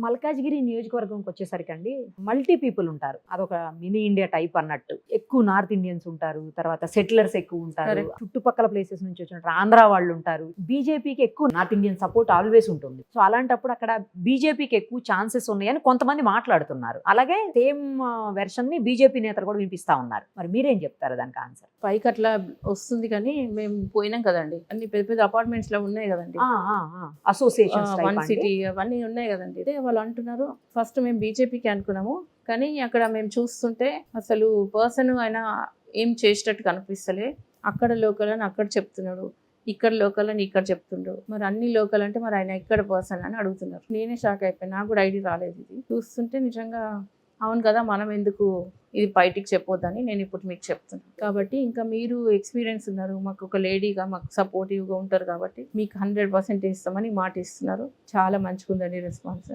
మల్కాజ్గిరి నియోజకవర్గంకి వచ్చేసరికి అండి multi people ఉంటారు. అదొక మినీ ఇండియా టైప్ అన్నట్టు. ఎక్కువ నార్త్ ఇండియన్స్ ఉంటారు, తర్వాత సెటిలర్స్ ఎక్కువ ఉంటారు, చుట్టుపక్కల ప్లేసెస్ నుంచి వచ్చిన ఆంధ్ర వాళ్ళు ఉంటారు. బీజేపీకి ఎక్కువ నార్త్ ఇండియన్ సపోర్ట్ ఆల్వేస్ ఉంటుంది. సో అలాంటప్పుడు అక్కడ బీజేపీకి ఎక్కువ ఛాన్సెస్ ఉన్నాయని కొంతమంది మాట్లాడుతున్నారు. అలాగే సేమ్ వెర్షన్ ని బీజేపీ నేతలు కూడా వినిపిస్తా ఉన్నారు. మరి మీరేం చెప్తారు దానికి ఆన్సర్? పైకి అట్లా వస్తుంది కానీ మేము పోయినాం కదండి, అన్ని పెద్ద పెద్ద అపార్ట్మెంట్స్ లో ఉన్నాయి కదండి, అసోసియేషన్ వన్ సిటీ అవన్నీ ఉన్నాయి కదండి. అదే వాళ్ళు అంటున్నారు ఫస్ట్ మేము బీజేపీకి అనుకున్నాము, కానీ అక్కడ మేము చూస్తుంటే అసలు పర్సన్ ఆయన ఏం చేసేటట్టు కనిపిస్తలే. అక్కడ లోకల్ అని అక్కడ చెప్తున్నాడు, ఇక్కడ లోకల్ అని ఇక్కడ చెప్తుండ్రు. మరి అన్ని లోకల్ అంటే మరి ఆయన ఇక్కడ పర్సన్ అని అడుగుతున్నారు. నేనే షాక్ అయిపోయాను, నాకు కూడా ఐడియా రాలేదు. ఇది చూస్తుంటే నిజంగా అవును కదా, మనం ఎందుకు ఇది బయటికి చెప్పొద్దని నేను ఇప్పుడు మీకు చెప్తున్నాను. కాబట్టి ఇంకా మీరు ఎక్స్పీరియన్స్ ఉన్నారు, మాకు ఒక లేడీగా మాకు సపోర్టివ్గా ఉంటారు కాబట్టి మీకు 100% ఇస్తామని మాట ఇస్తున్నారు. చాలా మంచిగా ఉందండి రెస్పాన్స్.